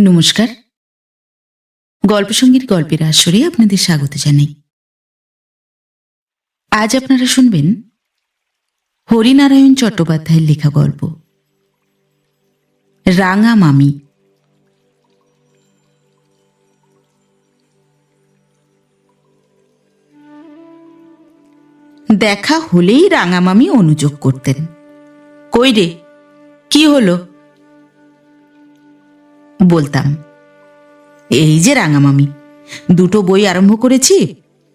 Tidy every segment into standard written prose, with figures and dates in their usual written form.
নমস্কার। গল্পসঙ্গীর গল্পের আসরে আপনাদের স্বাগত জানাই। আজ আপনারা শুনবেন হরিনারায়ণ চট্টোপাধ্যায়ের লেখা গল্প রাঙা মামি। দেখা হলেই রাঙা মামি অনুযোগ করতেন। কই রে, কি হলো? বলতাম, এই যে রাঙা মামি, দুটো বই আরম্ভ করেছি,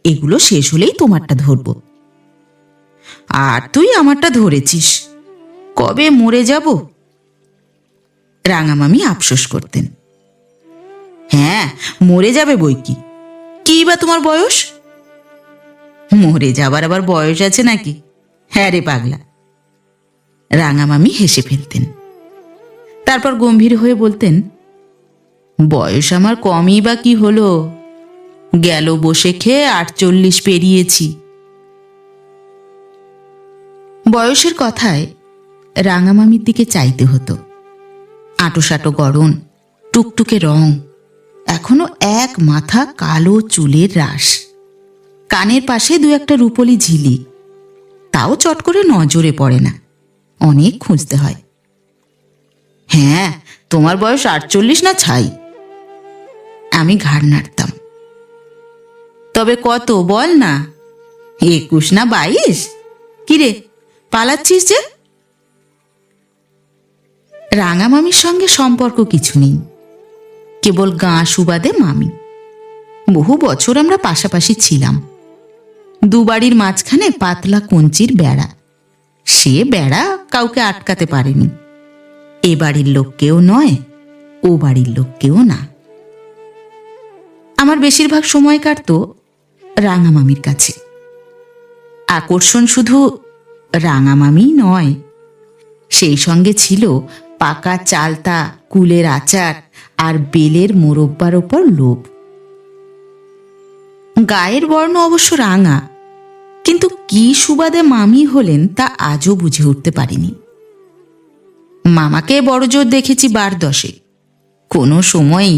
এগুলো শেষ হলেই তোমারটা ধরব। আর তুই আমারটা ধরেছিস, কবে মরে যাব? রাঙা মামি আফসোস করতেন। হ্যাঁ, মরে যাবে বই কি, কি বা তোমার বয়স? মরে যাবার আবার বয়স আছে নাকি? হ্যাঁ রে পাগলা। রাঙা মামি হেসে ফেলতেন, তারপর গম্ভীর হয়ে বলতেন, বয়স আমার কমই বা কি হলো, গেল বসে খেয়ে 48 পেরিয়েছি। বয়সের কথায় রাঙামামির দিকে চাইতে হতো। আঁটোসাঁটো গড়ন, টুকটুকে রং, এখনো এক মাথা কালো চুলের রাশ, কানের পাশে দু একটা রূপলি ঝিলি, তাও চট করে নজরে পড়ে না, অনেক খুঁজতে হয়। হ্যাঁ, তোমার বয়স 48 না ছাই? আমি ঘাড় নাড়তাম। তবে কত বল না, 21 না 22? কিরে, পালাচ্ছিস যে? রাঙা মামির সঙ্গে সম্পর্ক কিছু নেই, কেবল গাঁ সুবাদে মামি। বহু বছর আমরা পাশাপাশি ছিলাম। দু বাড়ির মাঝখানে পাতলা কঞ্চির বেড়া, সে বেড়া কাউকে আটকাতে পারেনি। এ বাড়ির লোককেও নয়, ও বাড়ির লোককেও না। আমার বেশিরভাগ সময় কাটতো রাঙা মামির কাছে। আকর্ষণ শুধু রাঙা মামিই নয়, সেই সঙ্গে ছিল পাকা চালতা, কুলের আচার আর বেলের মোরব্বার ওপর লোভ। গায়ের বর্ণ অবশ্য রাঙা, কিন্তু কি সুবাদে মামি হলেন তা আজও বুঝে উঠতে পারিনি। মামাকে বড় জোর দেখেছি 12-10, কোনো সময়ই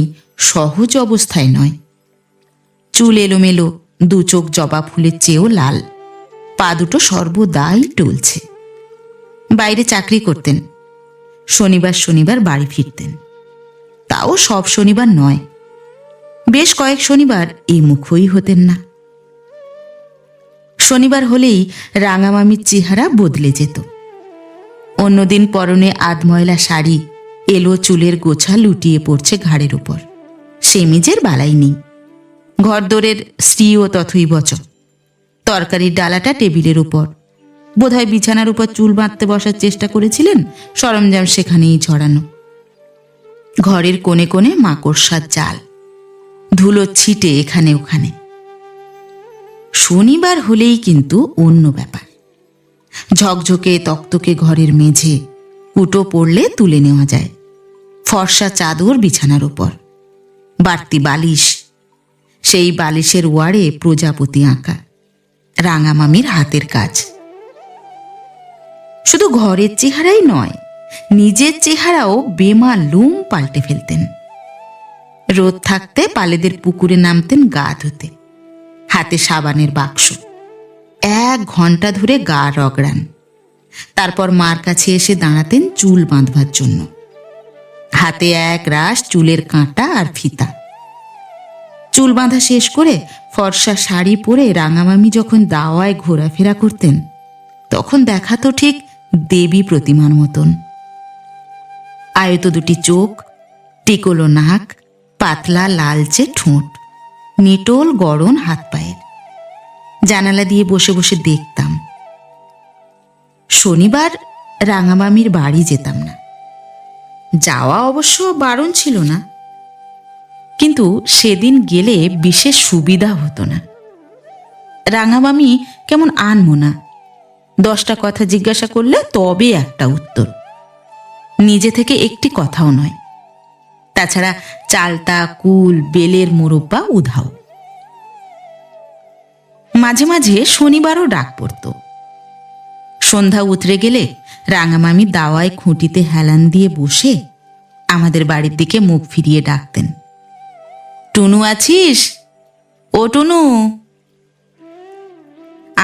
সহজ অবস্থায় নয়। চুল এলোমেলো, দু চোখ জবা ফুলের চেয়েও লাল, পা দুটো সর্বদাই টলছে। বাইরে চাকরি করতেন, শনিবার শনিবার বাড়ি ফিরতেন, তাও সব শনিবার নয়, বেশ কয়েক শনিবার এই মুখই হতেন না। শনিবার হলেই রাঙামামির চেহারা বদলে যেত। অন্যদিন পরনে আধময়লা শাড়ি, এলো চুলের গোছা লুটিয়ে পড়ছে ঘাড়ের উপর, সেমিজের বালাই নেই। ঘরদোরের স্ত্রীও তথই বচ। তরকারির ডালাটা টেবিলের উপর, বোধহয় বিছানার উপর চুল বাঁধতে বসার চেষ্টা করেছিলেন, সরঞ্জাম সেখানেই ছড়ানো। ঘরের কোণে কোণে মাকড়সার জাল, ধুলো ছিটে এখানে ওখানে। শনিবার হলেই কিন্তু অন্য ব্যাপার। ঝকঝকে তক্তকে ঘরের মেঝে, কুটো পড়লে তুলে নেওয়া যায়, ফর্সা চাদর বিছানার উপর, বাড়তি বালিশ, সেই বালিশের ওয়াড়ে প্রজাপতি আঁকা, রাঙা মামির হাতের কাজ। শুধু ঘরের চেহারাই নয়, নিজের চেহারাও বেমালুম পাল্টে ফেলতেন। রোদ থাকতে পালেদের পুকুরে নামতেন গা ধুতে, হাতে সাবানের বাক্স, 1 ঘন্টা ধরে গা রগড়ান। তারপর মার কাছে এসে দাঁড়াতেন চুল বাঁধবার জন্য, হাতে এক রাশ চুলের কাঁটা আর ফিতা। চুল বাঁধা শেষ করে ফর্সা শাড়ি পরে রাঙামামি যখন দাওয়ায় ঘোরাফেরা করতেন, তখন দেখাতো ঠিক দেবী প্রতিমার মতন। আয়ত দুটি চোখ, টিকলো নাক, পাতলা লালচে ঠোঁট, নিটোল গড়ন হাত পায়ের। জানালা দিয়ে বসে বসে দেখতাম। শনিবার রাঙামামির বাড়ি যেতাম না, যাওয়া অবশ্য বারণ ছিল না, কিন্তু সেদিন গেলে বিশেষ সুবিধা হতো না। রাঙামামি কেমন আনমনা, 10টা কথা জিজ্ঞাসা করলে তবে একটা উত্তর, নিজে থেকে একটি কথাও নয়। তাছাড়া চালতা, কুল, বেলের মোরব্বা উধাও। মাঝে মাঝে শনিবারও ডাক পড়ত। সন্ধ্যা উতরে গেলে রাঙামামি দাওয়ায় খুঁটিতে হেলান দিয়ে বসে আমাদের বাড়ির দিকে মুখ ফিরিয়ে ডাকতেন, টুনু আছিস? ও টুনু।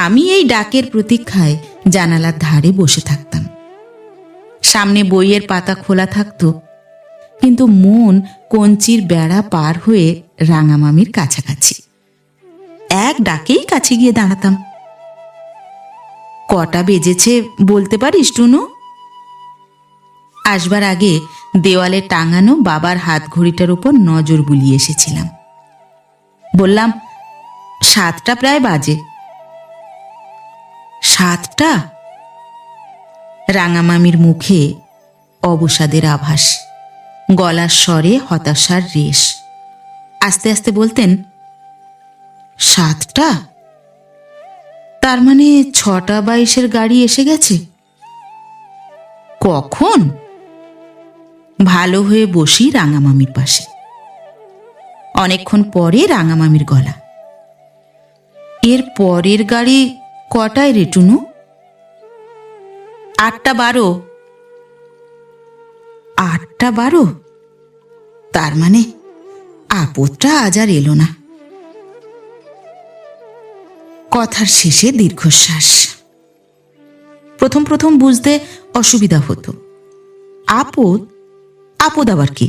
আমি এই ডাকের প্রতীক্ষায় জানালার ধারে বসে থাকতাম। সামনে বইয়ের পাতা খোলা থাকতো, কিন্তু মন কঞ্চির বেড়া পার হয়ে রাঙামামির কাছাকাছি। এক ডাকেই কাছে গিয়ে দাঁড়াতাম। কটা বেজেছে বলতে পারিস টুনু? আসবার আগে দেওয়ালে টাঙানো বাবার হাত ঘড়িটার উপর নজর বুলিয়ে এসেছিলাম। বললাম, 7টা প্রায় বাজে। 7টা? রাঙামামির মুখে অবসাদের আভাস, গলার স্বরে হতাশার রেশ। আস্তে আস্তে বলতেন, 7টা? তার মানে 6:22 গাড়ি এসে গেছে। কখন? ভালো হয়ে বসি রাঙামামির পাশে। অনেকক্ষণ পরে রাঙামামির গলা, এর পরের গাড়ি কটায় রে টুনু? 8:12। 8:12? তার মানে আপদটা আজ আর এলো না। কথার শেষে দীর্ঘশ্বাস। প্রথম প্রথম বুঝতে অসুবিধা হতো। আপদ? আপদ আবার কি?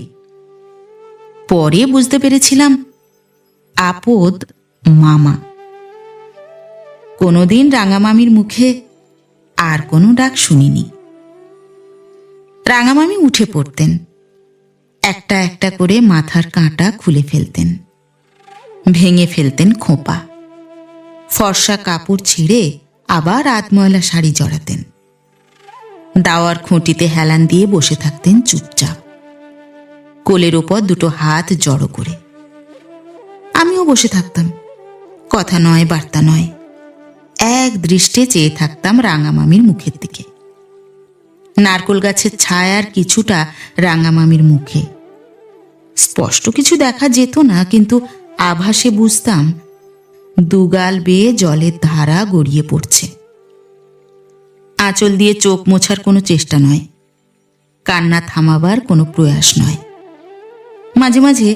পরে বুঝতে পেরেছিলাম, আপদ মামা। কোনোদিন রাঙামামির মুখে আর কোনো ডাক শুনিনি। রাঙামামি উঠে পড়তেন, একটা একটা করে মাথার কাঁটা খুলে ফেলতেন, ভেঙে ফেলতেন খোঁপা, ফর্সা কাপড় ছিঁড়ে আবার আধময়লা শাড়ি জড়াতেন। দাওয়ার খুঁটিতে হেলান দিয়ে বসে থাকতেন চুপচাপ, কোলের ওপর দুটো হাত জড়ো করে। আমিও বসে থাকতাম, কথা নয় বার্তা নয়, এক দৃষ্টে চেয়ে থাকতাম রাঙামামির মুখের দিকে। নারকোল গাছের ছায়ার কিছুটা রাঙামামির মুখে। স্পষ্ট কিছু দেখা যেত না, কিন্তু আভাসে বুঝতাম দুগাল বেয়ে জলের ধারা গড়িয়ে পড়ছে। আঁচল দিয়ে চোখ মোছার কোনো চেষ্টা নয়, কান্না থামাবার কোনো প্রয়াস নয়। মাঝে মাঝে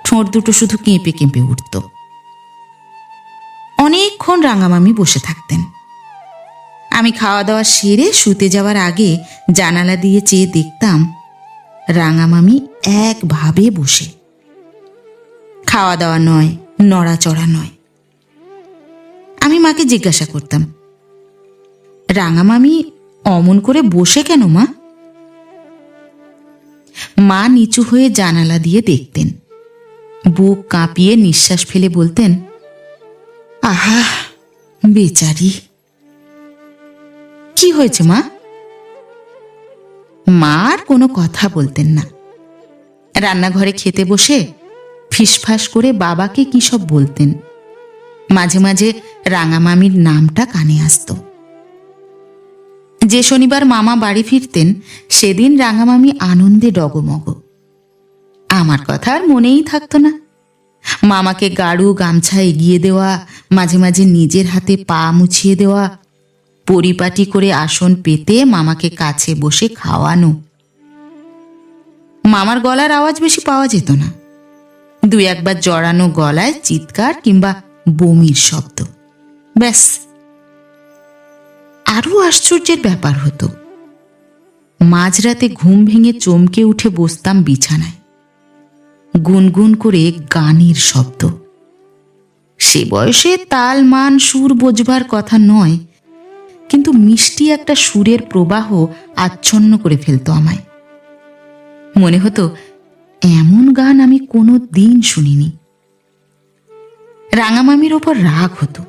ঠোঁট দুটো শুধু কেঁপে কেঁপে উঠত। অনেকক্ষণ রাঙামামি বসে থাকতেন। আমি খাওয়া দাওয়া সেরে শুতে যাওয়ার আগে জানালা দিয়ে চেয়ে দেখতাম রাঙামামি একভাবে বসে, খাওয়া দাওয়া নয়, নড়াচড়া নয়। আমি মাকে জিজ্ঞাসা করতাম, রাঙামামি অমন করে বসে কেন মা? মা নিচু হয়ে জানালা দিয়ে দেখতেন, বুক কাঁপিয়ে নিঃশ্বাস ফেলে বলতেন, আহা বেচারি। কি হয়েছে মা? মা আর কোনো কথা বলতেন না। রান্নাঘরে খেতে বসে ফিসফাস করে বাবাকে কি সব বলতেন। মাঝে মাঝে রাঙামামির নামটা কানে আসত। যে শনিবার মামা বাড়ি ফিরতেন সেদিন রাঙামামি আনন্দে ডগমগ। আমার কথা আর মনেই থাকতো না। মামাকে গাড়ু গামছা এগিয়ে দেওয়া, মাঝে মাঝে নিজের হাতে পা মুছিয়ে দেওয়া, পরিপাটি করে আসন পেতে মামাকে কাছে বসে খাওয়ানো। মামার গলার আওয়াজ বেশি পাওয়া যেত না, 2-1বার জড়ানো গলায় চিৎকার কিংবা বমির শব্দ, ব্যাস। আরো আশ্চর্যের ব্যাপার হতো, মাঝরাতে ঘুম ভেঙে চমকে উঠে বসতাম বিছানায়, গুনগুন করে গানের শব্দ। সে বয়সে তাল মান সুর বোঝবার কথা নয়, কিন্তু মিষ্টি একটা সুরের প্রবাহ আচ্ছন্ন করে ফেলতো আমায়। মনে হতো এমন গান আমি কোনো দিন শুনিনি। রাঙামামির ওপর রাগ হতো,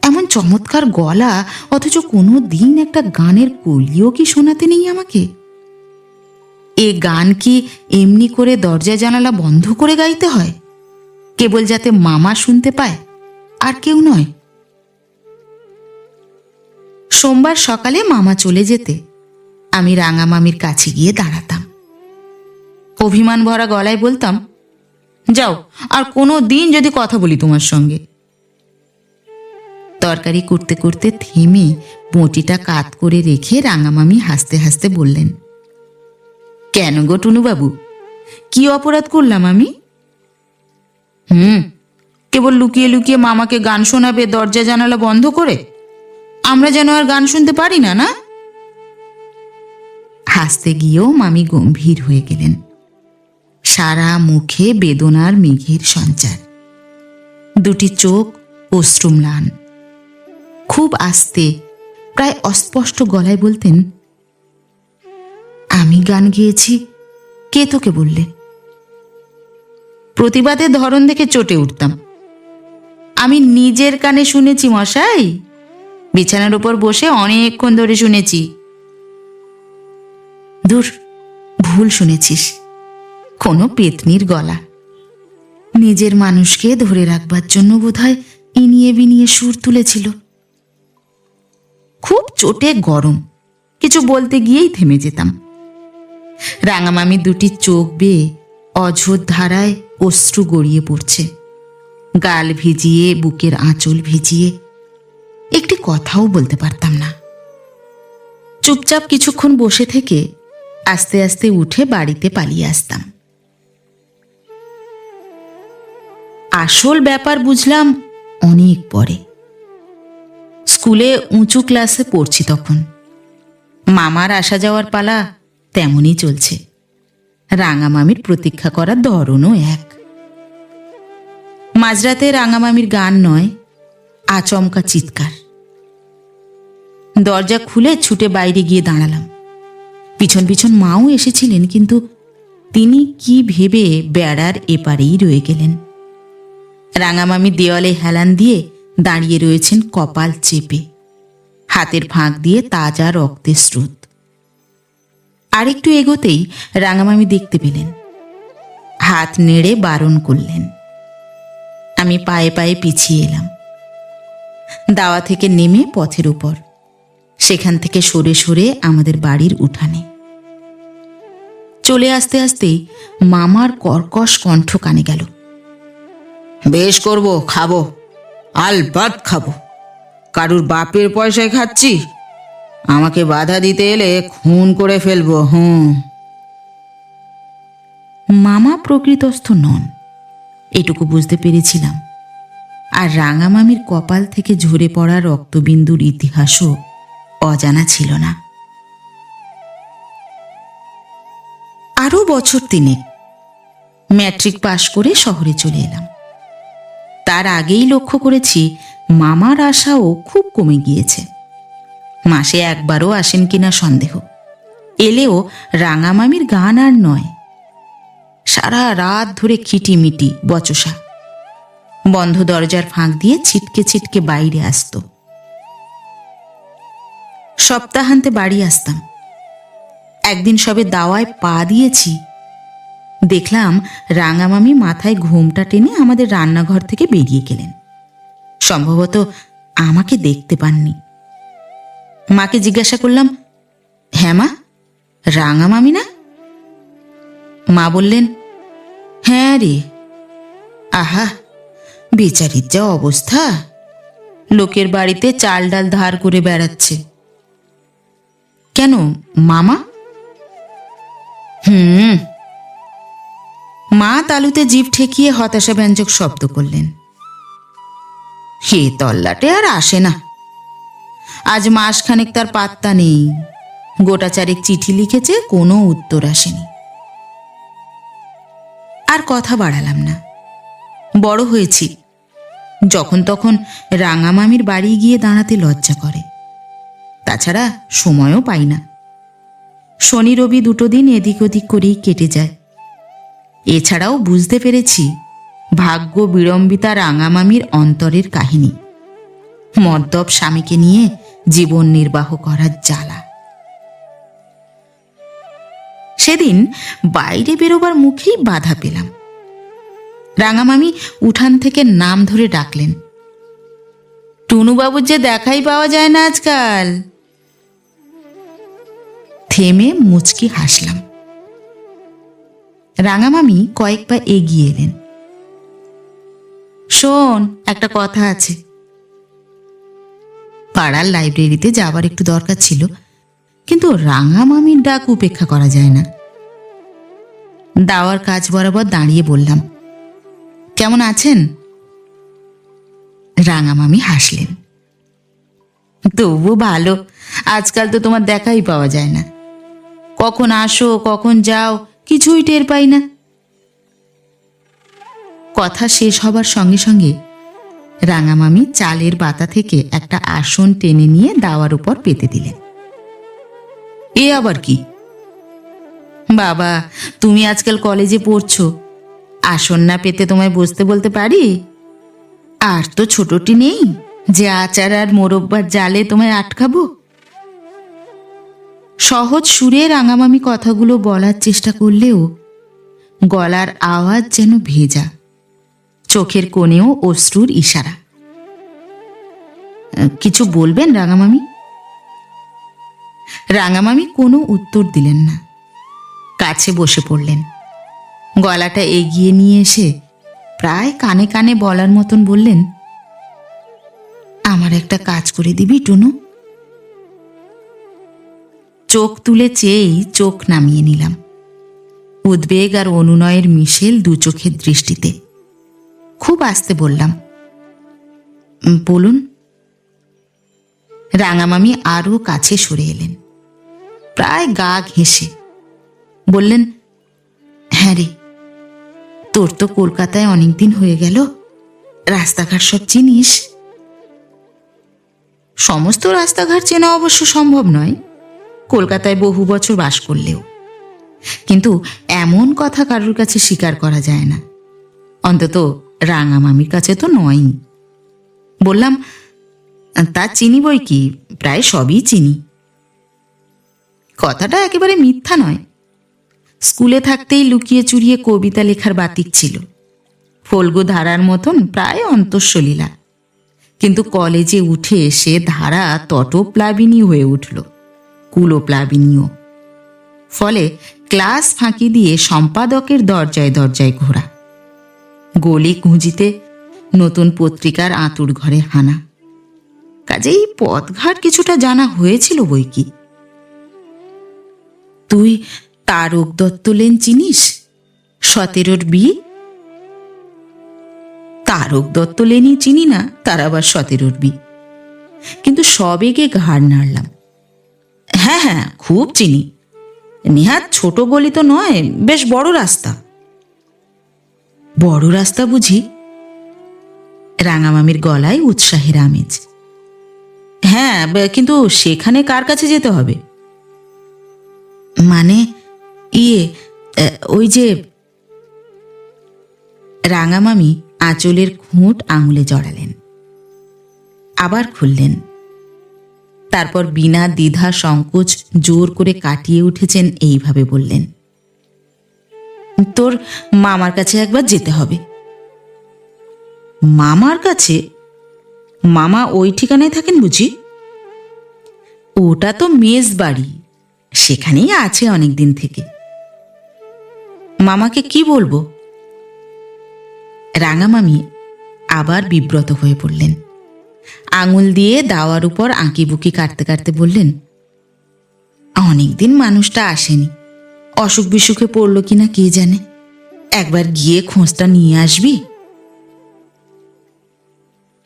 এমন চমৎকার গলা, অথচ কোনো দিন একটা গানের কলিও কি শোনাতে নেই আমাকে। এ গান কি এমনি করে দরজা জানালা বন্ধ করে গাইতে হয়, কেবল যাতে মামা শুনতে পায়, আর কেউ নয়? সোমবার সকালে মামা চলে যেতে আমি রাঙামামির কাছে গিয়ে দাঁড়াতাম। অভিমান ভরা গলায় বলতাম, যাও, আর কোনো দিন যদি কথা বলি তোমার সঙ্গে। তরকারি করতে করতে থেমে বঁটিটা কাত করে রেখে রাঙামামি হাসতে হাসতে বললেন, কেন গো টুনুবাবু, কি অপরাধ করলাম আমি? কেবল লুকিয়ে লুকিয়ে মামাকে গান শোনাবে দরজা জানালা বন্ধ করে? আমরা যেন আর গান শুনতে পারি না, না? হাসতে গিয়েও মামি গম্ভীর হয়ে গেলেন। সারা মুখে বেদনার মেঘের সঞ্চার, দুটি চোখ অশ্রুম্লান। খুব আস্তে, প্রায় অস্পষ্ট গলায় বলতেন, আমি গান গেয়েছি, কে তোকে বললে? প্রতিবাদের ধরন দেখে চটে উঠতাম। আমি নিজের কানে শুনেছি মশাই, বিছানার উপর বসে অনেকক্ষণ ধরে শুনেছি। দূর, ভুল শুনেছিস, কোনো পেতনির গলা। নিজের মানুষকে ধরে রাখবার জন্য বোধহয় ইনিয়ে বিনিয়ে সুর তুলেছিল। খুব চোটে গরম, কিছু বলতে গিয়েই থেমে যেতাম। রাঙামামি দুটি চোখ বেয়ে অঝোর ধারায় অশ্রু গড়িয়ে পড়ছে, গাল ভিজিয়ে, বুকের আঁচল ভিজিয়ে। একটি কথাও বলতে পারতাম না। চুপচাপ কিছুক্ষণ বসে থেকে আস্তে আস্তে উঠে বাড়িতে পালিয়ে আসতাম। আসল ব্যাপার বুঝলাম অনেক পরে। স্কুলে উঁচু ক্লাসে পড়ছি তখন। মামার আসা যাওয়ার পালা তেমনই চলছে। রাঙামামির প্রতীক্ষা করার ধরনও এক। মাঝরাতে রাঙামামির গান নয়, আচমকা চিৎকার। দরজা খুলে ছুটে বাইরে গিয়ে দাঁড়ালাম। পিছন পিছন মাও এসেছিলেন, কিন্তু তিনি কি ভেবে বেড়ার এপারেই রয়ে গেলেন। রাঙামামি দেওয়ালে হেলান দিয়ে দাঁড়িয়ে রয়েছেন কপাল চেপে, হাতের ফাঁক দিয়ে তাজা রক্তের স্রোত। আরেকটু এগোতেই রাঙামামি দেখতে পেলেন, হাত নেড়ে বারণ করলেন। আমি পায়ে পায়ে পিছিয়ে এলাম। দাওয়া থেকে নেমে পথের উপর, সেখান থেকে সরে সরে আমাদের বাড়ির উঠানে। চলে আসতে আসতেই মামার কর্কশ কণ্ঠ কানে গেল, বেশ করব, খাবো, আলবাত খাবো। কারুর বাপের পয়সায় খাচ্ছি? আমাকে বাধা দিতে এলে খুন করে ফেলবো। মামা প্রকৃতস্থ নন, এটুকু বুঝতে পেরেছিলাম। আর রাঙামামির কপাল থেকে ঝরে পড়া রক্তবিন্দুর ইতিহাসও অজানা ছিল না। আরও বছর 3 ম্যাট্রিক পাশ করে শহরে চলে এলাম। তার আগেই লক্ষ্য করেছি মামার আশাও খুব কমে গিয়েছে। মাসে একবারও আসেন কিনা সন্দেহ। এলেও রাঙামামির গান আর নয়, সারা রাত ধরে খিটিমিটি বচসা। বন্ধ দরজার ফাঁক দিয়ে ছিটকে ছিটকে বাইরে আসত। সপ্তাহান্তে বাড়ি আসতাম। একদিন সবে দাওয়ায় পা দিয়েছি, দেখলাম রাঙামামি মাথায় ঘোমটা টেনে আমাদের রান্নাঘর থেকে বেরিয়ে গেলেন। সম্ভবত আমাকে দেখতে পাননি। মাকে জিজ্ঞাসা করলাম, হ্যাঁ মা, রাঙামামি না? মা বললেন, হ্যাঁ রে। আহা, বেচারির যা অবস্থা, লোকের বাড়িতে চাল ডাল ধার করে বেড়াচ্ছে। কেন মামা? মা তালুতে জিভ ঠেকিয়ে হতাশাব্যঞ্জক শব্দ করলেন, হে তল্লাটে আর আসে না। আজ মাসখানেক তার পাত্তা নেই। গোটা চারেক চিঠি লিখেছে, কোনো উত্তর আসেনি। আর কথা বাড়ালাম না। বড় হয়েছি, যখন তখন রাঙামামির বাড়ি গিয়ে দাঁড়াতে লজ্জা করে। তাছাড়া সময়ও পাই না। শনি রবি 2 দিন এদিক ওদিক করেই কেটে যায়। এছাড়াও বুঝতে পেরেছি ভাগ্য বিড়ম্বিতা রাঙামামির অন্তরের কাহিনী। মদ্যপ স্বামীকে নিয়ে জীবন নির্বাহ করার জ্বালা। সেদিন বাইরে বেরোবার মুখেই বাধা পেলাম। রাঙামামি উঠান থেকে নাম ধরে ডাকলেন, টুনুবাবুর যে দেখাই পাওয়া যায় না আজকাল। থেমে মুচকি হাসলাম। রাঙামামি কয়েক পা এগিয়ে এলেন। শোন, একটা কথা আছে। পাড়ার লাইব্রেরিতে যাবার একটু দরকার ছিল, কিন্তু রাঙামামির ডাক উপেক্ষা করা যায় না। দাওয়ার কাজ বরাবর দাঁড়িয়ে বললাম, কেমন আছেন? রাঙামামি হাসলেন। তবু ভালো, আজকাল তো তোমার দেখাই পাওয়া যায় না। কখন আসো কখন যাও কিছুই টের পাই না। কথা শেষ হবার সঙ্গে সঙ্গে রাঙামামি চালের বাতা থেকে একটা আসন টেনে নিয়ে দাওয়ার উপর পেতে দিলেন। এ আবার কি? বাবা, তুমি আজকাল কলেজে পড়ছো, আসন না পেতে তোমায় বসতে বলতে পারি? আর তো ছোটটি নেই যে আচার আর মোরব্বার জালে তোমায় আটকাবো। সহজ সুরে রাঙামামি কথাগুলো বলার চেষ্টা করলেও গলার আওয়াজ যেন ভেজা, চোখের কোণেও অশ্রুর ইশারা। কিছু বলবেন রাঙামামি? রাঙামামি কোনো উত্তর দিলেন না, কাছে বসে পড়লেন। গলাটা এগিয়ে নিয়ে এসে প্রায় কানে কানে বলার মতন বললেন, আমার একটা কাজ করে দিবি টুনু? চোখ তুলে চেয়েই চোখ নামিয়ে নিলাম, উদ্বেগ আর অনুনয়ের মিশেল দু চোখের দৃষ্টিতে। খুব আস্তে বললাম, বলুন। রাঙামামি আরো কাছে সরে এলেন, প্রায় গা ঘেঁষে বললেন, হ্যাঁ রে, তোর তো কলকাতায় অনেকদিন হয়ে গেল, রাস্তাঘাট সব চিনিস। সমস্ত রাস্তাঘাট চেনা অবশ্য সম্ভব নয়, কলকাতায় বহু বছর বাস করলেও। কিন্তু এমন কথা কারোর কাছে স্বীকার করা যায় না, অন্তত রাঙামামির কাছে তো নয়ই। বললাম, তা চিনি বই কি, প্রায় সবই চিনি। কথাটা একেবারে মিথ্যা নয়। স্কুলে থাকতেই লুকিয়ে চুরিয়ে কবিতা লেখার বাতিক ছিল, ফল্গু ধারার মতন প্রায় অন্তঃসলীলা। কিন্তু কলেজে উঠে এসে ধারা তটোপ্লাবিনী হয়ে উঠল, কুলোপ্লাবিনীও। ফলে ক্লাস ফাঁকি দিয়ে সম্পাদকের দরজায় দরজায় ঘোরা, গলি কুঁজিতে নতুন পত্রিকার আঁতুড় ঘরে হানা। কাজেই পথঘাট কিছুটা জানা হয়েছিল বই কি। তুই তারক দত্ত লেন চিনিস? 17 বি। তারক দত্ত লেনই চিনি না, তার আবার 17 বি। কিন্তু সবেগে ঘাড় নাড়লাম। হ্যাঁ হ্যাঁ, খুব চিনি। নেহাত ছোট গলি তো নয়, বেশ বড় রাস্তা। বড় রাস্তা বুঝি? রাঙামামির গলায় উৎসাহের আমেজ। হ্যাঁ, কিন্তু সেখানে কার কাছে যেতে হবে? মানে ওই যে। রাঙামামি আঁচলের খুঁট আঙুলে জড়ালেন, আবার খুললেন। তারপর বিনা দ্বিধা সংকোচ জোর করে কাটিয়ে উঠেছেন, এইভাবে বললেন, তোর মামার কাছে একবার যেতে হবে। মামার কাছে? মামা ওই ঠিকানায় থাকেন বুঝি? ওটা তো মেজ বাড়ি, সেখানেই আছে অনেক দিন থেকে। মামাকে কি বলবো? রাঙামামি আবার বিব্রত হয়ে পড়লেন। আঙুল দিয়ে দাওয়ার উপর আঁকি বুকি কাটতে কাটতে বললেন, অনেকদিন মানুষটা আসেনি, অসুখ বিসুখে পড়ল কিনা কে জানে, একবার গিয়ে খোঁজটা নিয়ে আসবি।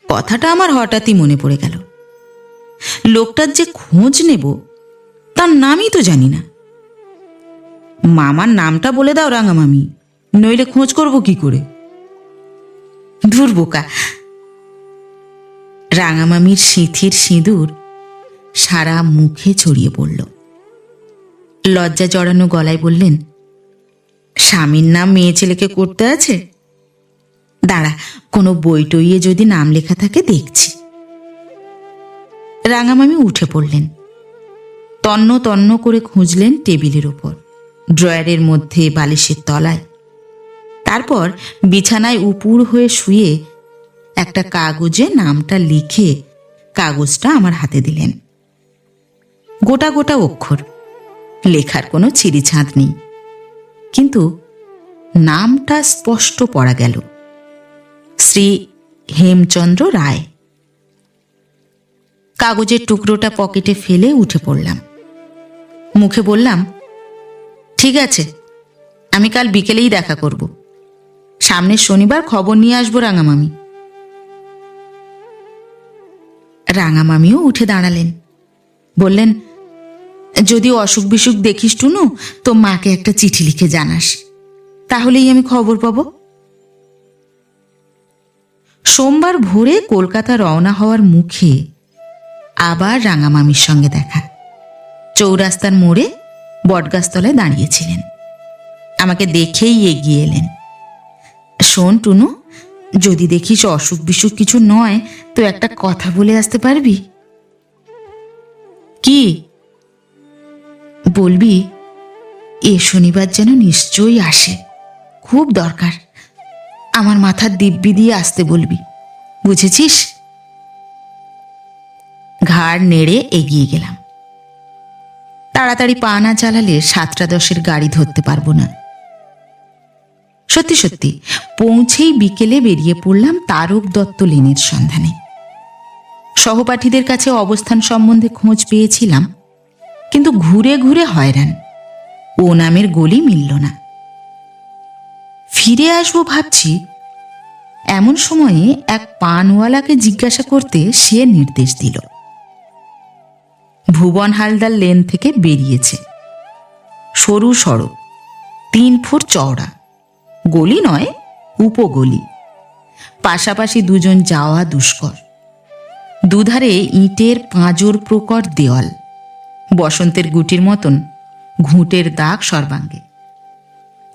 কথাটা আমার হঠাৎই মনে পড়ে গেল। লোকটার যে খোঁজ নেব তার নামই তো জানি না। মামার নামটা বলে দাও রাঙামামি, নইলে খোঁজ করব কি করে? ধুর বোকা। রাঙামামির সিঁথির সিঁদুর সারা মুখে ছড়িয়ে পড়ল। লজ্জা জড়ানো গলায় বললেন, স্বামীর নাম মেয়ে ছেলেকে করতে আছে? দাঁড়া, কোনো বই টইয়ে যদি নাম লেখা থাকে দেখছি। রাঙামামি উঠে পড়লেন, তন্ন তন্ন করে খুঁজলেন টেবিলের উপর, ড্রয়ারের মধ্যে, বালিশের তলায়। তারপর বিছানায় উপুর হয়ে শুয়ে একটা কাগজে নামটা লিখে কাগজটা আমার হাতে দিলেন। গোটা গোটা অক্ষর, লেখার কোনো ছিঁড়িছাঁদ নেই, কিন্তু নামটা স্পষ্ট পড়া গেল, শ্রী হেমচন্দ্র রায়। কাগজের টুকরোটা পকেটে ফেলে উঠে পড়লাম। মুখে বললাম, ঠিক আছে, আমি কাল বিকেলেই দেখা করব। সামনের শনিবার খবর নিয়ে আসবো রাঙামামি। রাঙামামিও উঠে দাঁড়ালেন, বললেন, যদি অসুখ বিসুখ দেখিস টুনু, তো মাকে একটা চিঠি লিখে জানাস, তাহলেই আমি খবর পাব। সোমবার ভোরে কলকাতা রওনা হওয়ার মুখে আবার রাঙামামির সঙ্গে দেখা। চৌরাস্তার মোড়ে বটগাছতলায় দাঁড়িয়েছিলেন। আমাকে দেখেই এগিয়ে এলেন। শোন টুনু, যদি দেখিস অসুখ বিসুখ কিছু নয়, তো একটা কথা বলে আসতে পারবি? কি বলবি? এ শনিবার যেন নিশ্চয়ই আসে, খুব দরকার। আমার মাথার দিব্যি দিয়ে আসতে বলবি, বুঝেছিস? ঘাড় নেড়ে এগিয়ে গেলাম। তাড়াতাড়ি পা না চালালে 7:10 গাড়ি ধরতে পারবো না। সত্যি সত্যি পৌঁছেই বিকেলে বেরিয়ে পড়লাম তারক দত্ত লেনের সন্ধানে। সহপাঠীদের কাছে অবস্থান সম্বন্ধে খোঁজ পেয়েছিলাম, কিন্তু ঘুরে ঘুরে হয়রান। ও নামের গলি মিলল না। ফিরে আসবো ভাবছি, এমন সময়ে এক পানওয়ালাকে জিজ্ঞাসা করতে সে নির্দেশ দিল। ভুবন হালদার লেন থেকে বেরিয়েছে। সরু সড়ক, 3 ফুট চওড়া, গলি নয়, উপগলি। পাশাপাশি দুজন যাওয়া দুষ্কর। দুধারে ইটের পাঁজর প্রকর দেওয়াল, বসন্তের গুটির মতন ঘুঁটের দাগ সর্বাঙ্গে।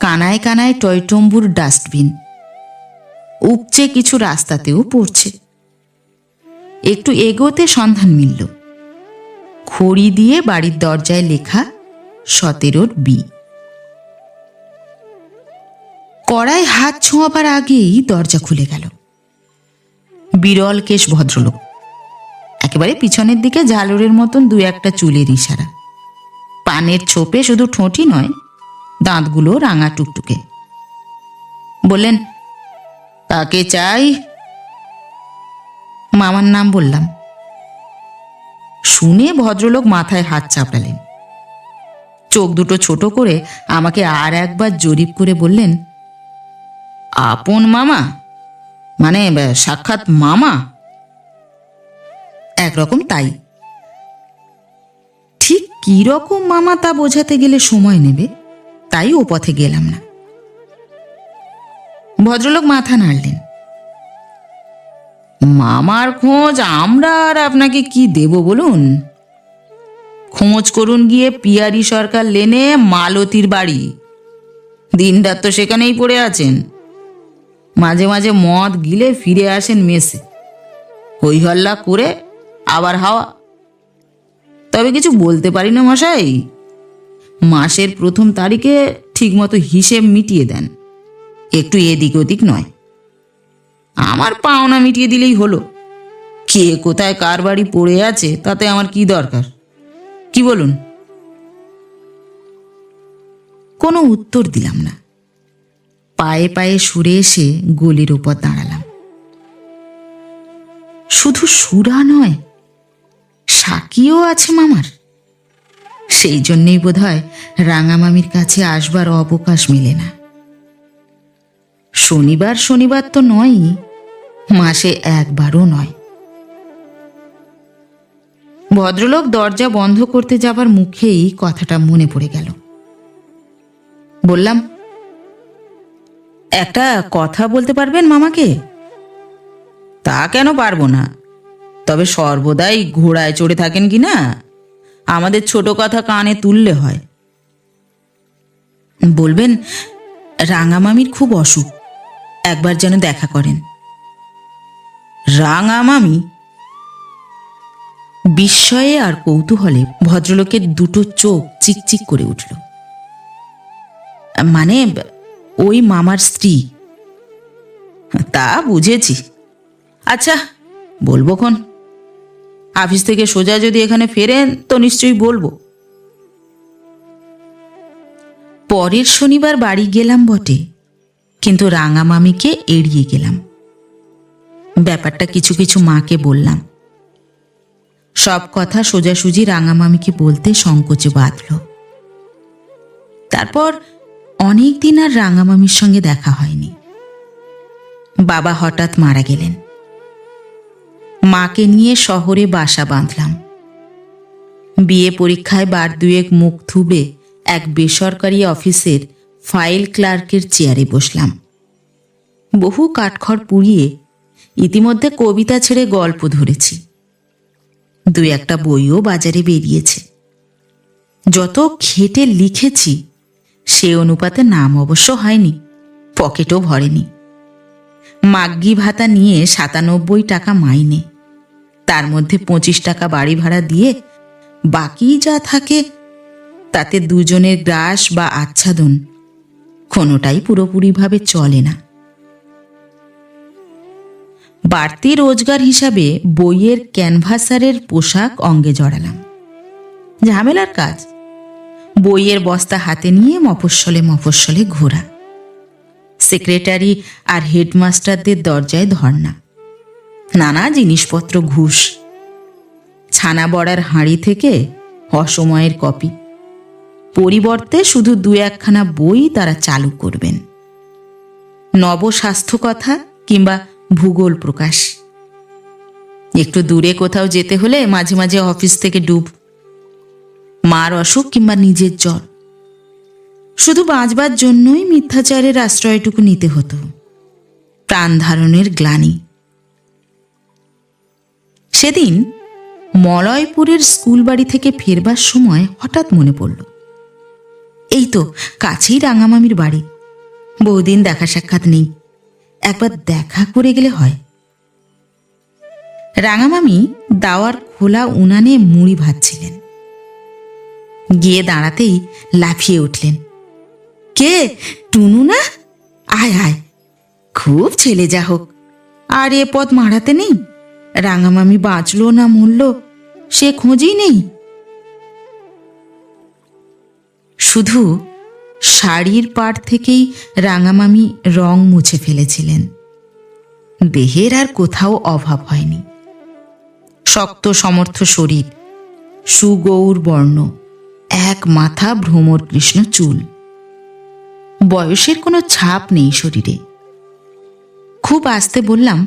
কানায় কানায় টয়টম্বুর ডাস্টবিন। উপচে কিছু রাস্তাতেও পড়ছে। একটু এগোতে সন্ধান মিলল। খড়ি দিয়ে বাড়ির দরজায় লেখা 17 বি। কড়ায় হাত ছোঁয়াবার আগেই দরজা খুলে গেল। বিরল কেশ ভদ্রলোক, একেবারে পিছনের দিকে ঝালরের মতন 2-1টা চুলের ইশারা। পানের ছোপে শুধু ঠোঁটই নয়, দাঁতগুলো রাঙা টুকটুকে। বললেন, কাকে চাই? মামার নাম বললাম। শুনে ভদ্রলোক মাথায় হাত চাপড়ালেন। চোখ দুটো ছোট করে আমাকে আর একবার জরিপ করে বললেন, আপন মামা? মানে সাক্ষাৎ মামা? একরকম তাই। ঠিক কি রকম মামা তা বোঝাতে গেলে সময় নেবে, তাই ও পথে গেলাম না। ভদ্রলোক মাথা নাড়লেন। মামার খোঁজ আমরা আর আপনাকে কি দেব বলুন? খোঁজ করুন গিয়ে পিয়ারি সরকার লেনে মালতীর বাড়ি। দিনরাত তো সেখানেই পড়ে আছেন। মাঝে মাঝে মদ গিলে ফিরে আসেন মেসে, হই হল্লা করে আবার হাওয়া। তবে কিছু বলতে পারি না মশাই। মাসের 1 তারিখে ঠিকমতো হিসেব মিটিয়ে দেন, একটু এদিক ওদিক নয়। আমার পাওনা মিটিয়ে দিলেই হলো। কে কোথায় কার বাড়ি পড়ে আছে তাতে আমার কি দরকার, কি বলুন? কোনো উত্তর দিলাম না। পায়ে পায়ে সুরে এসে গলির উপর দাঁড়ালাম। শুধু সুরা নয়, সাকিও আছে মামার। সেই জন্যেই বোধহয় রাঙামামির কাছে আসবার অবকাশ মেলে না। শনিবার শনিবার তো নয়ই, মাসে একবারও নয়। ভদ্রলোক দরজা বন্ধ করতে যাবার মুখেই কথাটা মনে পড়ে গেল। বললাম, একটা কথা বলতে পারবেন মামাকে? তা কেন পারবো না, তবে সর্বদাই ঘোড়ায় চড়ে থাকেন কি না? আমাদের ছোট কথা কানে তুললে হয়। বলবেন, রাঙামামির খুব অসুখ, একবার যেন দেখা করেন। রাঙামামি? বিস্ময়ে আর কৌতূহলে ভদ্রলোকের দুটো চোখ চিকচিক করে উঠল। মানে ওই মামার স্ত্রী। তা বুঝেছি। আচ্ছা, বলবো খন। অফিস থেকে সোজা যদি এখানে ফেরেন তো নিশ্চয়ই বলবো। পরের শনিবার বাড়ি গেলাম বটে, কিন্তু রাঙামামিকে এড়িয়ে গেলাম। ব্যাপারটা কিছু কিছু মাকে বললাম। সব কথা সোজাসুজি রাঙামামিকে বলতে সংকোচে বাঁধল। তারপর অনেক দিন আর রাঙামামির সঙ্গে দেখা হয়নি। বাবা হঠাৎ মারা গেলেন। মাকে নিয়ে শহরে বাসা বাঁধলাম। বিয়ে পরীক্ষায় বার দুয়েক মুখ থুবে এক বেসরকারি অফিসের ফাইল ক্লার্কের চেয়ারে বসলাম। বহু কাঠখড় পুড়িয়ে ইতিমধ্যে কবিতা ছেড়ে গল্প ধরেছি। দুই একটা বইও বাজারে বেরিয়েছে। যত খেটে লিখেছি সে অনুপাতে নাম অবশ্য হয়নি, পকেটও ভরেনি। মাগ্গি ভাতা নিয়ে ৯৭ টাকা মাইনে, তার মধ্যে ২৫ টাকা বাড়ি ভাড়া দিয়ে বাকি যা থাকে তাতে দুজনের গ্রাস বা আচ্ছাদন কোনোটাই পুরোপুরিভাবে চলে না। বাড়তি রোজগার হিসাবে বইয়ের ক্যানভাসারের পোশাক অঙ্গে জড়ালাম। ঝামেলার কাজ, বইয়ের বস্তা হাতে নিয়ে মফস্বলে মফস্বলে ঘোরা। সেক্রেটারি আর হেডমাস্টারদের দরজায় ধর্ণা, নানা জিনিসপত্র ঘুষ। ছানা বড়ার হাঁড়ি থেকে অসময়ের কপি, পরিবর্তে শুধু ২-১খানা বই তারা চালু করবেন। নবস্বাস্থ্য কথা কিংবা ভূগোল প্রকাশ। একটু দূরে কোথাও যেতে হলে মাঝে মাঝে অফিস থেকে ডুব, মার অসুখ কিংবা নিজের জ্বর। শুধু বাঁচবার জন্যই মিথ্যাচারের আশ্রয়টুকু নিতে হতো। প্রাণ ধারণের গ্লানি। সেদিন মলয়পুরের স্কুল বাড়ি থেকে ফেরবার সময় হঠাৎ মনে পড়ল, এই তো কাছেই রাঙামামির বাড়ি, বহুদিন দেখা সাক্ষাৎ নেই, একবার দেখা করে গেলে হয়। রাঙামামি দাওয়ার খোলা উনানে মুড়ি ভাজছিলেন। গিয়ে দাঁড়াতেই লাফিয়ে উঠলেন, কে, টুনু না? আয় আয়, খুব ছেলে যা হোক, আর এ পথ মারাতে নেই। রাঙামামি বাঁচলো না মরল সে খোঁজই নেই। শুধু শাড়ির পাড় থেকেই রাঙামামি রং মুছে ফেলেছিলেন। দেহের আর কোথাও অভাব হয়নি। শক্ত সমর্থ শরীর, সুগৌর বর্ণ, এক মাথা ভ্রমর কৃষ্ণ চুল। বয়সের কোনো ছাপ নেই শরীরে। খুব আস্তে বললাম,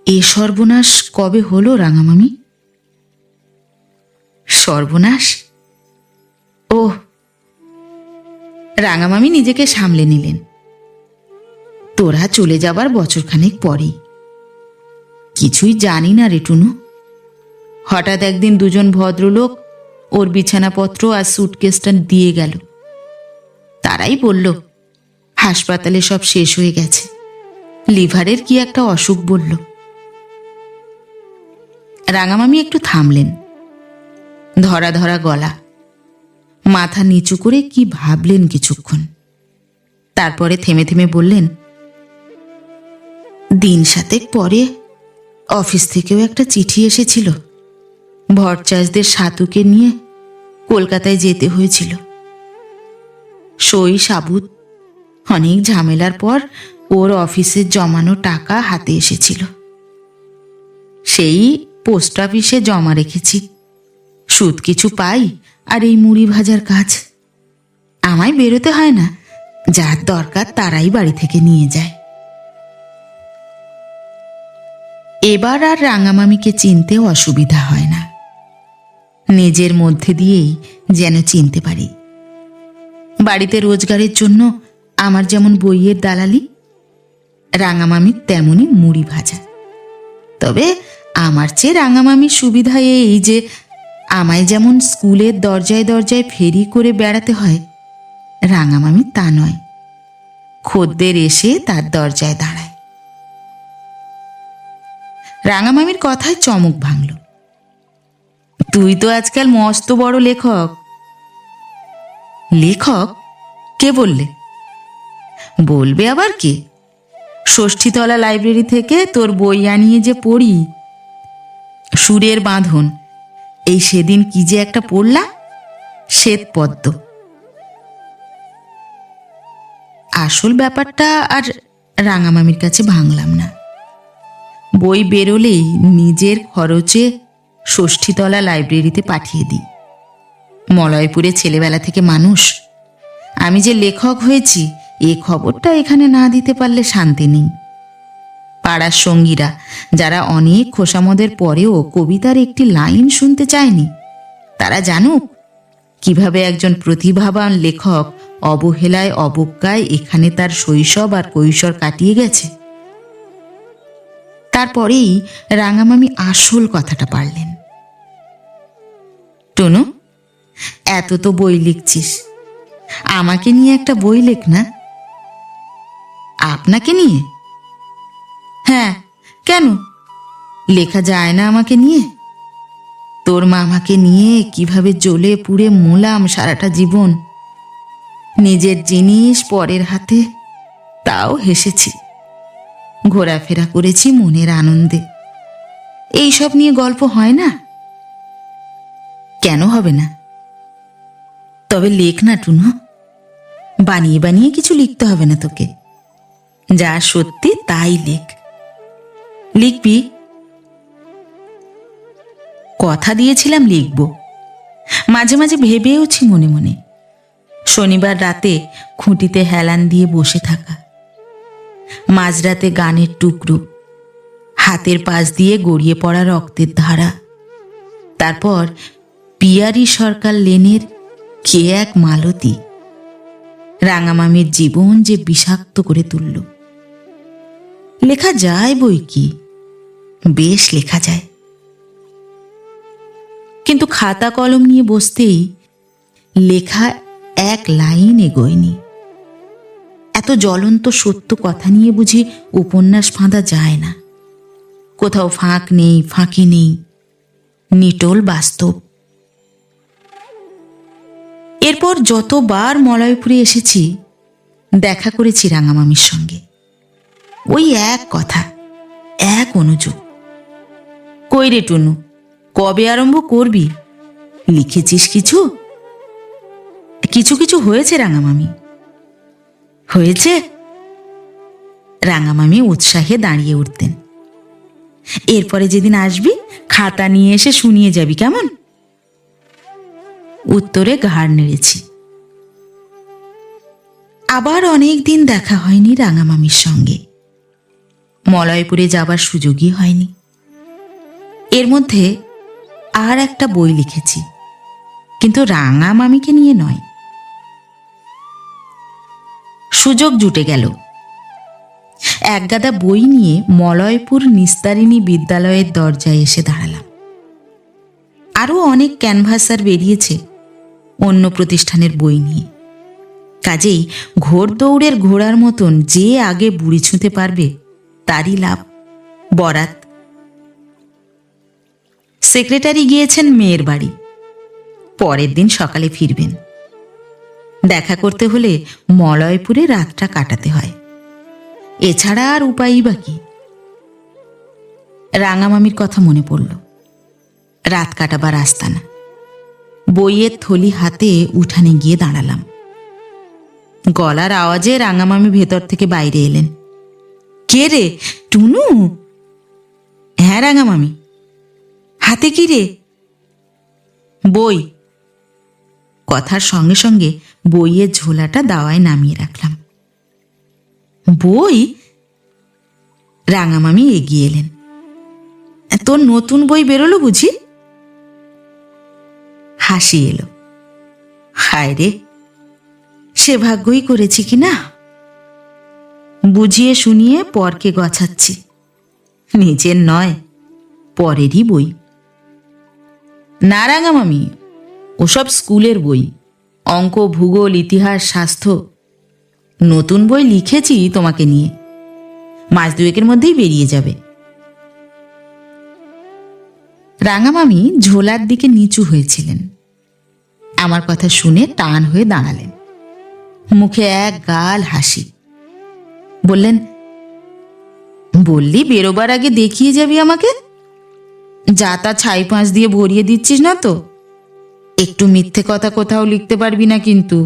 এ সর্বনাশ কবে হলো রাঙামামি? সর্বনাশ? ও। রাঙামামি নিজেকে সামলে নিলেন। তোরা চলে যাবার বছরখানেক পরেই। কিছুই জানি না রে টুনু। হঠাৎ একদিন দুজন ভদ্রলোক ওর বিছানাপত্র আর সুটকেসটা দিয়ে গেল। তারাই বলল হাসপাতালে সব শেষ হয়ে গেছে, লিভারের কি একটা অসুখ বলল। রাঙামামি একটু থামলেন, ধরা ধরা গলা, মাথা নিচু করে কি ভাবলেন কিছুক্ষণ। তারপরে থেমে থেমে বললেন, দিন ৭ পরে অফিস থেকেও একটা চিঠি এসেছিল। ভট্টাচার্যদের সাতুকে নিয়ে কলকাতায় যেতে হয়েছিল। সই সাবুত, অনেক ঝামেলার পর ওর অফিসের জমানো টাকা হাতে এসেছিল। সেই পোস্ট অফিসে জমা রেখেছি। সুদ কিছু পাই আর এই মুড়ি ভাজার কাজ। আমায় বেরোতে হয় না, যার দরকার তারাই বাড়ি থেকে নিয়ে যায়। এবার আর রাঙামামিকে চিনতেও অসুবিধা হয় না। নিজের মধ্যে দিয়েই যেন চিনতে পারি। বাড়িতে রোজগারের জন্য আমার যেমন বইয়ের দালালি, রাঙামামির তেমনই মুড়ি ভাজা। তবে আমার চেয়ে রাঙামামির সুবিধা এই যে আমায় যেমন স্কুলের দরজায় দরজায় ফেরি করে বেড়াতে হয়, রাঙামামি তা নয়। খদ্দের এসে তার দরজায় দাঁড়ায়। রাঙামামির কথায় চমক ভাঙল, তুই তো আজকাল মস্ত বড় লেখক। লেখক? কে বললে? বলবে আবার কে? ষষ্ঠীতলা লাইব্রেরি থেকে তোর বই আনিয়ে যে পড়ি, সুরের বাঁধন, এই সেদিন কি যে একটা পড়লা, শ্বেতপদ্ম। আসল ব্যাপারটা আর রাঙামামির কাছে ভাঙলাম না। বই বেরোলেই নিজের খরচে ষষ্ঠীতলা লাইব্রেরিতে পাঠিয়ে দিই। মলয়পুরে ছেলেবেলা থেকে মানুষ, আমি যে লেখক হয়েছি এ খবরটা এখানে না দিতে পারলে শান্তি নেই। পাড়ার সঙ্গীরা যারা অনেক খোশামদের পরেও কবিতার একটি লাইন শুনতে চায়নি, তারা জানুক কিভাবে একজন প্রতিভাবান লেখক অবহেলায় অবজ্ঞায় এখানে তার শৈশব আর কৈশোর কাটিয়ে গেছে। তারপরেই রাঙামামি আসল কথাটা পারলেন। টুনু, এত তো বই লিখছিস, আমাকে নিয়ে একটা বই লেখ না। আপনাকে নিয়ে? হ্যাঁ, কেন লেখা যায় না আমাকে নিয়ে? তোর মামাকে নিয়ে কিভাবে জ্বলে পুড়ে মোলাম সারাটা জীবন, নিজের জিনিস পরের হাতে, তাও হেসেছি, ঘোরাফেরা করেছি মনের আনন্দে। এইসব নিয়ে গল্প হয় না? কেন হবে না? তবে লেখ না টুনু, বানিয়ে বানিয়ে কিছু লিখতে হবে না তোকে, যা সত্যি তাই লেখ। লিখবি? কথা দিয়েছিলাম লিখব। মাঝে মাঝে ভেবেওছি মনে মনে, শনিবার রাতে খুঁটিতে হেলান দিয়ে বসে থাকা, মাঝরাতে গানের টুকরো, হাতের পাশ দিয়ে গড়িয়ে পড়া রক্তের ধারা, তারপর পিয়ারি সরকার লেনের কে এক মালতী রাঙামামির জীবন যে বিষাক্ত করে তুলল। লেখা যায় বই কি, বেশ লেখা যায়, কিন্তু খাতা কলম নিয়ে বসতেই লেখা এক লাইন এগোয়নি। এত জ্বলন্ত সত্য কথা নিয়ে বুঝি উপন্যাস ফাঁদা যায় না? কোথাও ফাঁক নেই, ফাঁকি নেই, নিটোল বাস্তব। এরপর যতবার মলয়পুরে এসেছি, দেখা করেছি রাঙামামির সঙ্গে। ওই এক কথা, এক অনুযোগ। কই রে টুনু, কবে আরম্ভ করবি? লিখেছিস কিছু? কিছু কিছু হয়েছে রাঙামামি। হয়েছে? রাঙামামি উৎসাহে দাঁড়িয়ে উঠতেন। এরপরে যেদিন আসবি খাতা নিয়ে এসে শুনিয়ে যাবি, কেমন? উত্তরে ঘাড় নেড়েছি। আবার অনেক দিন দেখা হয়নি রাঙামামির সঙ্গে, মলয়পুরে যাবার সুযোগই হয়নি। এর মধ্যে আর একটা বই লিখেছি, কিন্তু রাঙামামিকে নিয়ে নয়। সুযোগ জুটে গেল। একগাদা বই নিয়ে মলয়পুর নিস্তারিণী বিদ্যালয়ের দরজায় এসে দাঁড়ালাম। আরও অনেক ক্যানভাসার বেরিয়েছে অন্য প্রতিষ্ঠানের বই নিয়ে, কাজেই ঘোড়দৌড়ের ঘোড়ার মতন যে আগে বুড়ি ছুঁতে পারবে তারই লাভ, বরাত। সেক্রেটারি গিয়েছেন মেয়ের বাড়ি, পরের দিন সকালে ফিরবেন। দেখা করতে হলে মলয়পুরে রাতটা কাটাতে হয়, এছাড়া আর উপায়ই বা কি? রাঙামামির কথা মনে পড়ল। রাত কাটাবার আস্তানা। বইয়ের থলি হাতে উঠানে গিয়ে দাঁড়ালাম। গলার আওয়াজে রাঙামামি ভেতর থেকে বাইরে এলেন। কে রে, টুনু? হ্যাঁ রাঙামামি। হাতে কি রে? বই। কথার সঙ্গে সঙ্গে বইয়ের ঝোলাটা দাওয়ায় নামিয়ে রাখলাম। বই? রাঙামামি এগিয়ে এলেন। তোর নতুন বই বেরোলো বুঝি? হাসি এলো। হায় রে, সে ভাগ্যই করেছি কিনা। বুঝিয়ে শুনিয়ে পরকে গছাচ্ছি, নিজের নয়, পরেরই বই। না রাঙামামি, ওসব স্কুলের বই, অঙ্ক, ভূগোল, ইতিহাস, স্বাস্থ্য। নতুন বই লিখেছি তোমাকে নিয়ে, মাস দুয়েকের মধ্যেই বেরিয়ে যাবে। রাঙামামি ঝোলার দিকে নিচু হয়েছিলেন। আমার কথা শুনে টান হয়ে দাঁড়ালেন, মুখে এক গাল হাসি। বললেন, বললি বেরোবার আগে দেখিয়ে যাবি আমাকে? যা তা ছাই পাঁচ দিয়ে ভরিয়ে দিচ্ছিস না তো? একটু মিথ্যে কথা কোথাও লিখতে পারবি না কিন্তু,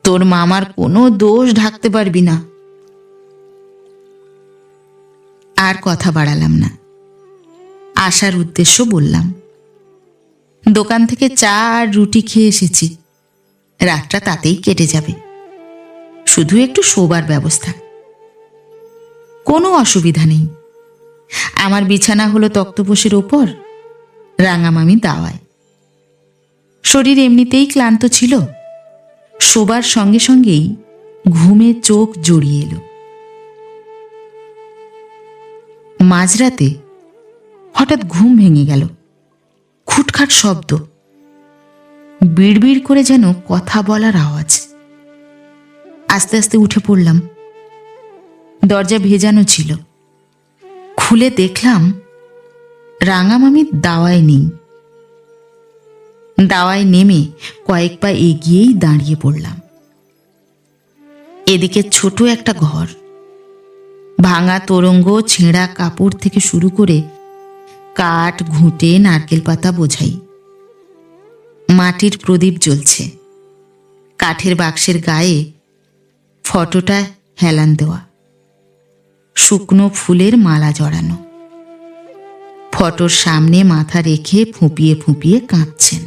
তোর মামার কোনো দোষ ঢাকতে পারবি না। আর কথা বাড়ালাম না, আসার উদ্দেশ্য বললাম। দোকান থেকে চা আর রুটি খেয়ে এসেছি, রাতটা তাতেই কেটে যাবে, শুধু একটু শোবার ব্যবস্থা। কোনো অসুবিধা নেই। আমার বিছানা হলো তক্তপোষের ওপর, রাঙামামি দাওয়ায়। শরীর এমনিতেই ক্লান্ত ছিল, শোবার সঙ্গে সঙ্গেই ঘুমে চোখ জড়িয়ে এলো। মাঝরাতে হঠাৎ ঘুম ভেঙে গেল। খুটখাট শব্দ, বিড়বিড় করে যেন কথা বলার আওয়াজ। আস্তে আস্তে উঠে পড়লাম। দরজা ভেজানো ছিল। খুলে দেখলাম রাঙামামি দাওয়ায় নেই। দাওয়ায় নেমে কয়েক পা এগিয়েই দাঁড়িয়ে পড়লাম। এদিকে ছোট একটা ঘর, ভাঙা তোরঙ্গ, ছেঁড়া কাপড় থেকে শুরু করে কাঠ, ঘুঁটে, নারকেল পাতা বোঝাই। মাটির প্রদীপ জ্বলছে। কাঠের বাক্সের গায়ে ফটোটা হেলান দেওয়া, শুকনো ফুলের মালা জড়ানো। ফটোর সামনে মাথা রেখে ফুঁপিয়ে ফুঁপিয়ে কাঁদছেন।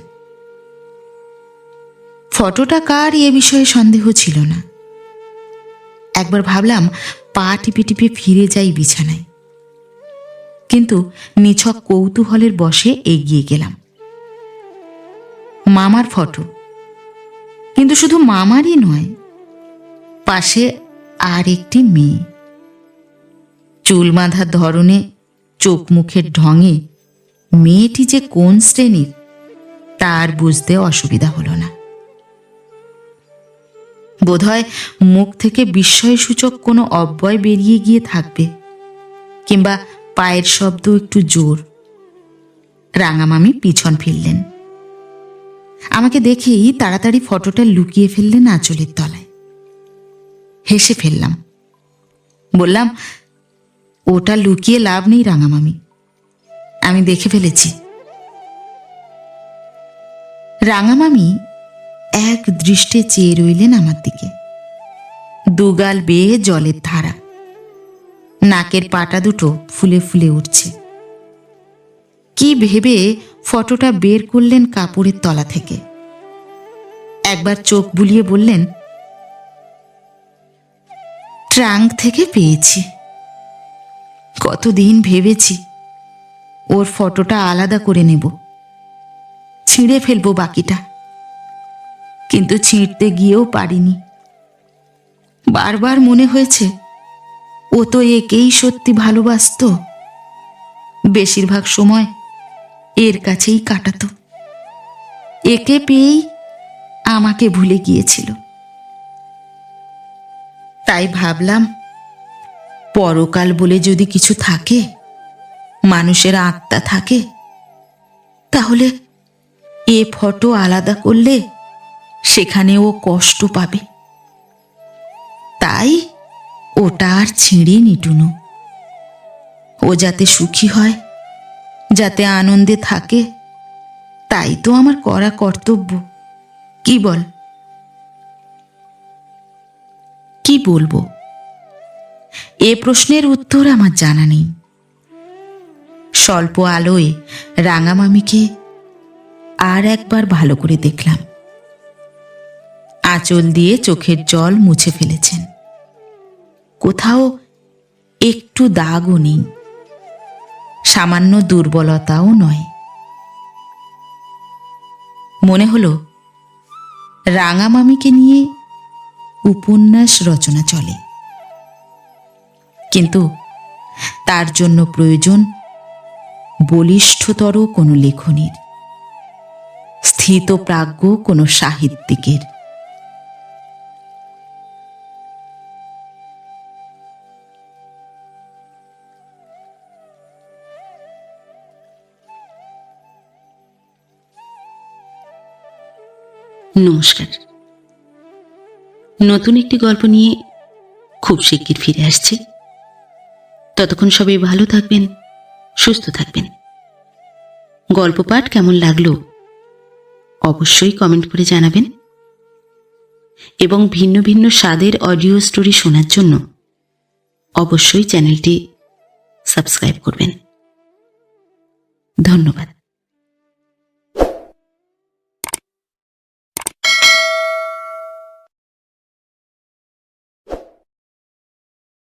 ফটোটা কার এ বিষয়ে সন্দেহ ছিল না। একবার ভাবলাম পা টিপে টিপে ফিরে যাই বিছানায়, কিন্তু নিছক কৌতূহলের বশে এগিয়ে গেলাম। মামার ফটো, কিন্তু শুধু মামারই নয়, পাশে আর একটি মেয়ে। চুল বাঁধার ধরনে, চোখ মুখের ঢঙে মেয়েটি যে কোন শ্রেণীর তার বুঝতে অসুবিধা হলো না। বোধহয় মুখ থেকে বিস্ময়সূচক কোনো অব্যয় বেরিয়ে গিয়ে থাকবে, কিংবা পায়ের শব্দ একটু জোর। রাঙামামি পিছন ফিরলেন। আমাকে দেখেই তাড়াতাড়ি ফটোটা লুকিয়ে ফেললেন আঁচলের তলায়। হেসে ফেললাম। বললাম, ওটা লুকিয়ে লাভ নেই রাঙামামি, আমি দেখে ফেলেছি। রাঙামামি এক দৃষ্টে চেয়ে রইলেন আমার দিকে। দুগাল বেয়ে জলের ধারা, নাকের পাটা দুটো ফুলে ফুলে উঠছে। কি ভেবে ফটোটা বের করলেন কাপড়ের তলা থেকে। একবার চোখ বুলিয়ে বললেন, ট্রাঙ্ক থেকে পেয়েছি। কতদিন ভেবেছি ওর ফটোটা আলাদা করে নেব, ছিঁড়ে ফেলবো বাকিটা, কিন্তু ছিঁড়তে গিয়েও পারিনি। বারবার মনে হয়েছে ও তো একেই সত্যি ভালোবাসত, বেশিরভাগ সময় এর কাছেই কাটাতো। একে পেয়েই আমাকে ভুলে গিয়েছিল। তাই ভাবলাম, পরকাল বলে যদি কিছু থাকে, মানুষের আত্মা থাকে, তাহলে এ ফটো আলাদা করলে সেখানে ও কষ্ট পাবে। তাই ওটা আর ছিঁড়িনি টুনু। ও যাতে সুখী হয়, যাতে আনন্দে থাকে, তাই তো আমার করা কর্তব্য। কি বল? কি বলবো? এ প্রশ্নের উত্তর আমার জানা নেই। স্বল্প আলোয় রাঙামামিকে আর একবার ভালো করে দেখলাম। আঁচল দিয়ে চোখের জল মুছে ফেলেছেন। কোথাও একটু দাগও নেই, সামান্য দুর্বলতাও নয়। মনে হলো রাঙামামিকে নিয়ে উপন্যাস রচনা চলে, কিন্তু তার জন্য প্রয়োজন বলিষ্ঠতর কোনো লেখনীর, স্থিতপ্রাজ্ঞ কোনো সাহিত্যিকের। নমস্কার। নতুন একটি গল্প নিয়ে খুব শিগগির ফিরে আসছি। ততক্ষণ সবাই ভালো থাকবেন, সুস্থ থাকবেন। গল্প পাঠ কেমন লাগলো অবশ্যই কমেন্ট করে জানাবেন, এবং ভিন্ন ভিন্ন স্বাদের অডিও স্টোরি শোনার জন্য অবশ্যই চ্যানেলটি সাবস্ক্রাইব করবেন। ধন্যবাদ।